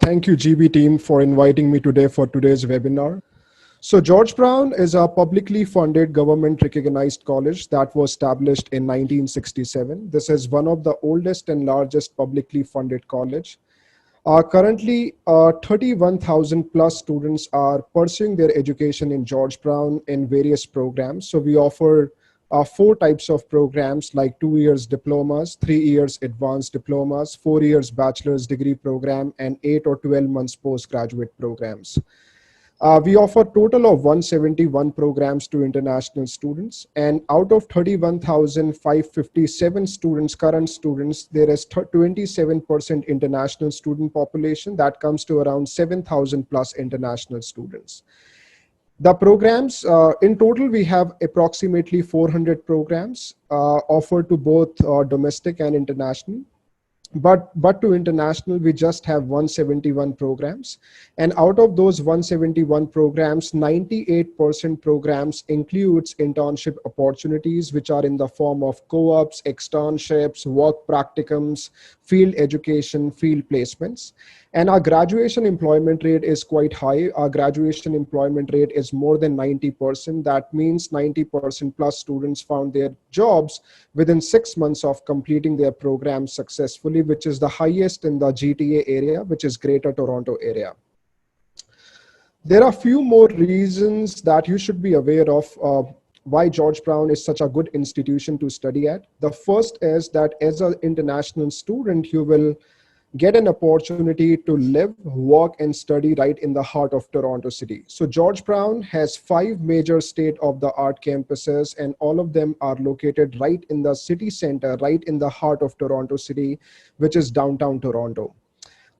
Thank you, GeeBee team, for inviting me today for today's webinar. So George Brown is a publicly funded government recognized college that was established in 1967. This is one of the oldest and largest publicly funded college. Currently, 31,000 plus students are pursuing their education in George Brown in various programs. So we offer four types of programs like 2 years diplomas, 3 years advanced diplomas, 4 years bachelor's degree program, and 8 or 12 months postgraduate programs. We offer total of 171 programs to international students, and out of 31,557 students, current students, there is 27% international student population. That comes to around 7,000 plus international students. The programs, in total, we have approximately 400 programs offered to both domestic and international. But to international, we just have 171 programs. And out of those 171 programs, 98% programs includes internship opportunities, which are in the form of co-ops, externships, work practicums, field education, field placements. And our graduation employment rate is quite high. Our graduation employment rate is more than 90%. That means 90% plus students found their jobs within 6 months of completing their program successfully, which is the highest in the GTA area, which is Greater Toronto area. There are a few more reasons that you should be aware of why George Brown is such a good institution to study at. The first is that as an international student, you will get an opportunity to live, work, and study right in the heart of Toronto City. So George Brown has 5 major state-of-the-art campuses, and all of them are located right in the city center, right in the heart of Toronto City, which is downtown Toronto.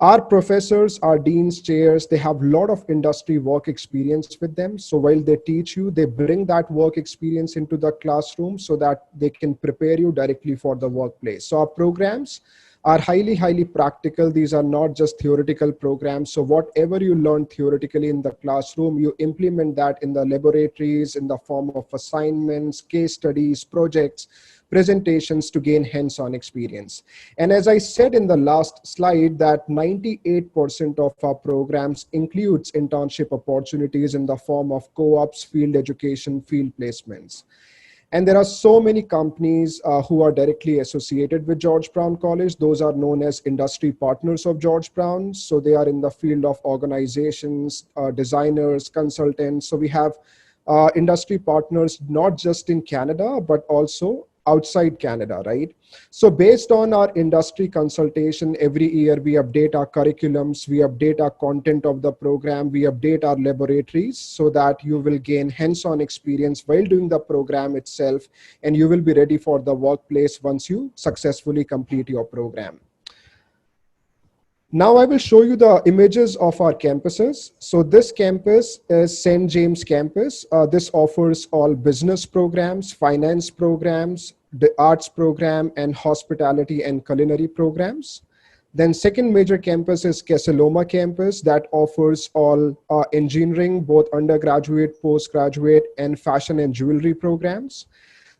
Our professors, our deans, chairs, they have a lot of industry work experience with them. So while they teach you, they bring that work experience into the classroom so that they can prepare you directly for the workplace. So our programs are highly practical. These are not just theoretical programs. So whatever you learn theoretically in the classroom, you implement that in the laboratories in the form of assignments, case studies, projects, presentations to gain hands-on experience. And as I said in the last slide, that 98% of our programs includes internship opportunities in the form of co-ops, field education, field placements. And there are so many companies who are directly associated with George Brown College. Those are known as industry partners of George Brown. So they are in the field of organizations, designers, consultants. So we have industry partners, not just in Canada, but also outside Canada, right? So based on our industry consultation, every year we update our curriculums, we update our content of the program, we update our laboratories so that you will gain hands-on experience while doing the program itself, and you will be ready for the workplace once you successfully complete your program. Now I will show you the images of our campuses. So this campus is St. James campus. This offers all business programs, finance programs, the arts program, and hospitality and culinary programs. Then second major campus is Kesaloma campus that offers all engineering, both undergraduate, postgraduate, and fashion and jewelry programs.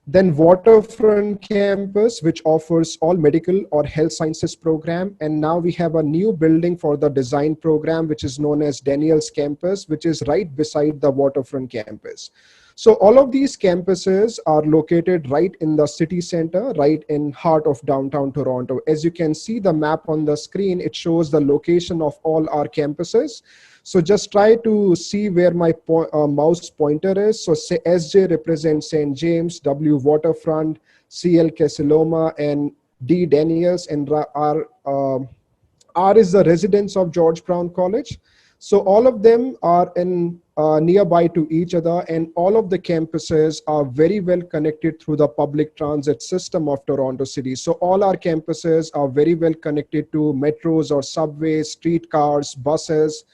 Then Waterfront campus, which offers all medical or health sciences program. And now we have a new building for the design program, which is known as Daniels campus, which is right beside the Waterfront campus. So all of these campuses are located right in the city center, right in heart of downtown Toronto. As you can see the map on the screen, it shows the location of all our campuses. So just try to see where my mouse pointer is. So say SJ represents St. James, W Waterfront, CL Kesaloma, and D Daniels, and R is the residence of George Brown College. So all of them are in nearby to each other, and all of the campuses are very well connected through the public transit system of Toronto City. So all our campuses are very well connected to metros or subways, streetcars, buses.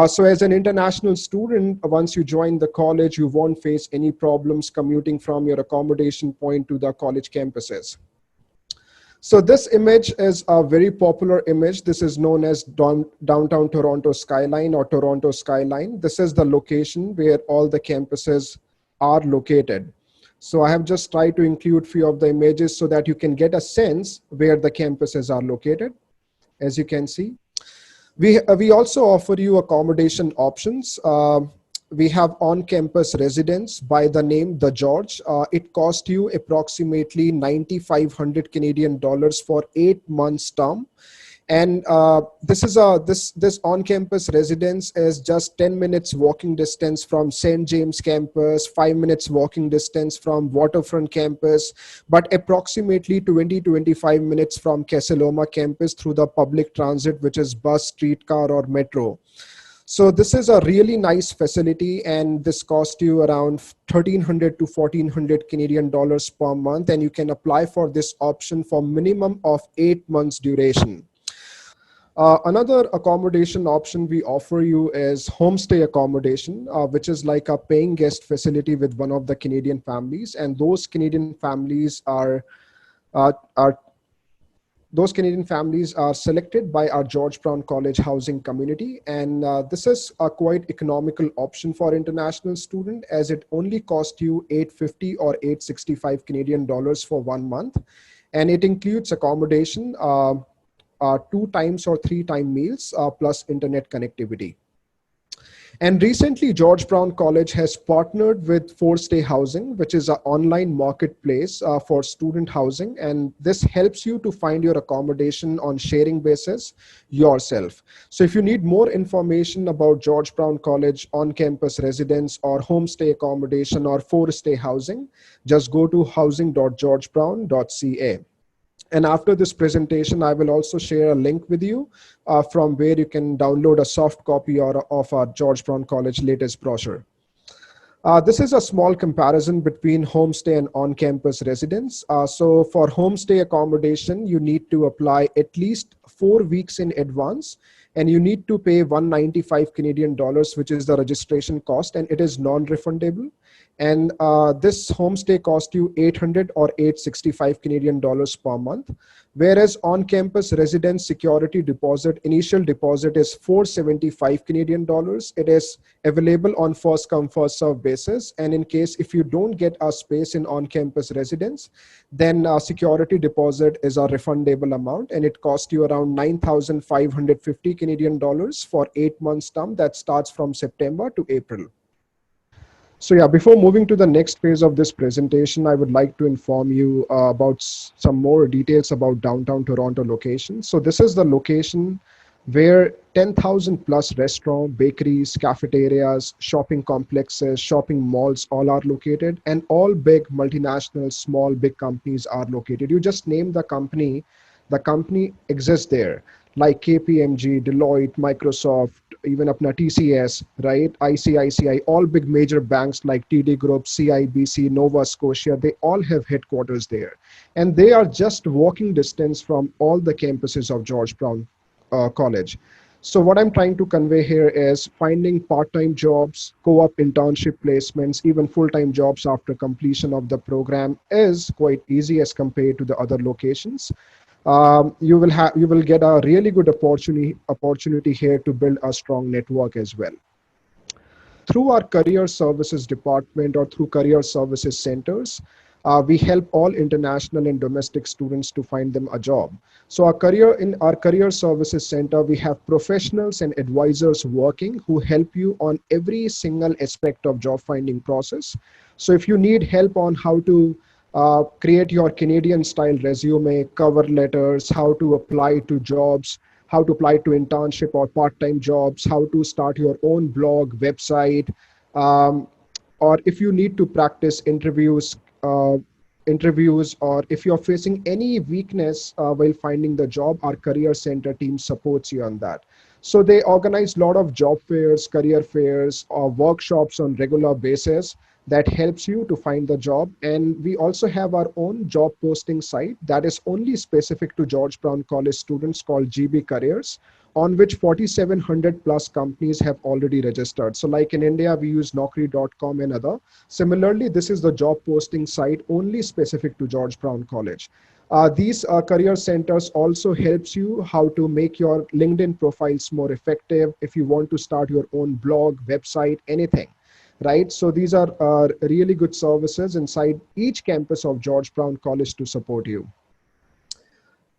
So as an international student, once you join the college, you won't face any problems commuting from your accommodation point to the college campuses. So this image is a very popular image. This is known as downtown Toronto skyline or Toronto skyline. This is the location where all the campuses are located. So I have just tried to include few of the images so that you can get a sense where the campuses are located, as you can see. We also offer you accommodation options. We have on-campus residence by the name The George. It cost you approximately 9,500 Canadian dollars for 8 months term. And this on-campus residence is just 10 minutes walking distance from St. James campus, 5 minutes walking distance from Waterfront campus, but approximately 20-25 minutes from Casaloma campus through the public transit, which is bus, streetcar, or metro. So this is a really nice facility, and this cost you around 1,300 to 1,400 Canadian dollars per month, and you can apply for this option for minimum of 8 months duration. Another accommodation option we offer you is homestay accommodation, which is like a paying guest facility with one of the Canadian families, and uh, are those Canadian families are selected by our George Brown College housing community. And this is a quite economical option for international student, as it only costs you 850 or 865 Canadian dollars for 1 month. And it includes accommodation, 2 times or 3 time meals, plus internet connectivity. And recently, George Brown College has partnered with Stay Housing, which is an online marketplace for student housing. And this helps you to find your accommodation on sharing basis yourself. So if you need more information about George Brown College on-campus residence or homestay accommodation or Stay Housing, just go to housing.georgebrown.ca. And after this presentation, I will also share a link with you from where you can download a soft copy of our George Brown College latest brochure. This is a small comparison between homestay and on-campus residence. So for homestay accommodation, you need to apply at least 4 weeks in advance, and you need to pay 195 Canadian dollars, which is the registration cost, and it is non-refundable. And this homestay cost you 800 or 865 Canadian dollars per month. Whereas on-campus residence security deposit, initial deposit is 475 Canadian dollars. It is available on first come, first serve basis. And in case if you don't get a space in on-campus residence, then security deposit is a refundable amount, and it costs you around 9,550 Canadian dollars for 8 months term that starts from September to April. So yeah, before moving to the next phase of this presentation, I would like to inform you about some more details about downtown Toronto location. So this is the location where 10,000 plus restaurants, bakeries, cafeterias, shopping complexes, shopping malls all are located, and all big multinational, small, big companies are located. You just name the company exists there, like KPMG, Deloitte, Microsoft, even apna TCS, right? ICICI, all big major banks like TD Group, CIBC, Nova Scotia, they all have headquarters there. And they are just walking distance from all the campuses of George Brown College. So what I'm trying to convey here is finding part-time jobs, co-op internship placements, even full-time jobs after completion of the program is quite easy as compared to the other locations. You will get a really good opportunity here to build a strong network as well. Through our career services department or through career services centers, we help all international and domestic students to find them a job. So in our career services center, we have professionals and advisors working who help you on every single aspect of job finding process. So if you need help on how to create your Canadian style resume, cover letters, how to apply to jobs, how to apply to internship or part-time jobs, how to start your own blog, website, um, or if you need to practice interviews, or if you're facing any weakness while finding the job, our career center team supports you on that. So they organize a lot of job fairs, career fairs, or workshops on regular basis that helps you to find the job. And we also have our own job posting site that is only specific to George Brown College students called GeeBee Careers, on which 4,700 plus companies have already registered. So like in India, we use Naukri.com and other. Similarly, this is the job posting site only specific to George Brown College. These career centers also helps you how to make your LinkedIn profiles more effective if you want to start your own blog, website, anything, right? So these are really good services inside each campus of George Brown College to support you.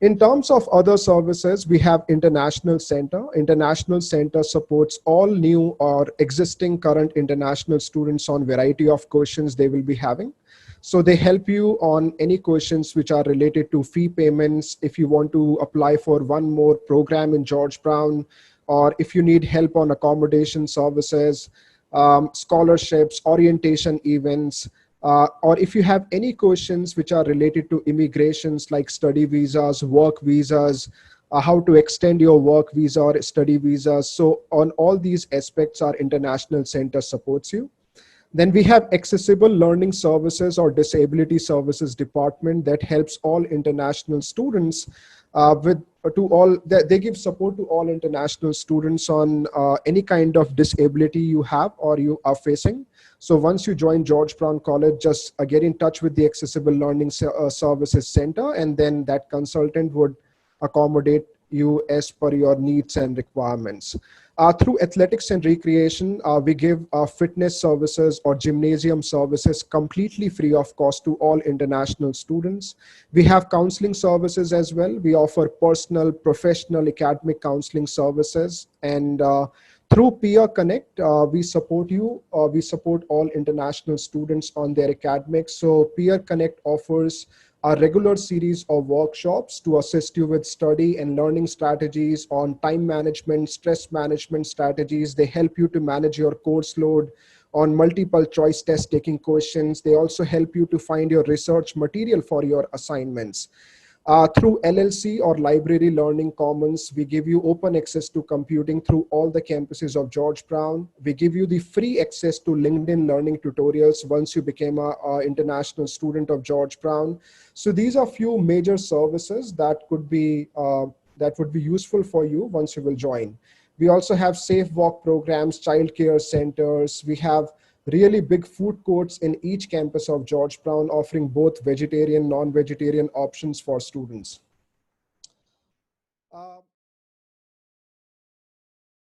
In terms of other services, we have International Center. International Center supports all new or existing current international students on variety of questions they will be having. So they help you on any questions which are related to fee payments, if you want to apply for one more program in George Brown, or if you need help on accommodation services, scholarships, orientation events, or if you have any questions which are related to immigrations like study visas, work visas, how to extend your work visa or study visas. So on all these aspects, our International Center supports you. Then we have Accessible Learning Services or Disability Services Department that helps all international students with to all they give support to all international students on any kind of disability you have or you are facing. So once you join George Brown College, just get in touch with the Accessible Learning Services Center, and then that consultant would accommodate you as per your needs and requirements. Through athletics and recreation, we give fitness services or gymnasium services completely free of cost to all international students. We have counseling services as well. We offer personal, professional, academic counseling services. And through Peer Connect, we support you. We support all international students on their academics. So Peer Connect offers a regular series of workshops to assist you with study and learning strategies on time management, stress management strategies. They help you to manage your course load on multiple choice test taking questions. They also help you to find your research material for your assignments. Through LLC or Library Learning Commons, we give you open access to computing through all the campuses of George Brown. We give you the free access to LinkedIn learning tutorials once you became a international student of George Brown. So these are few major services that would be useful for you once you will join. We also have safe walk programs, childcare centers. We have really big food courts in each campus of George Brown, offering both vegetarian, non-vegetarian options for students.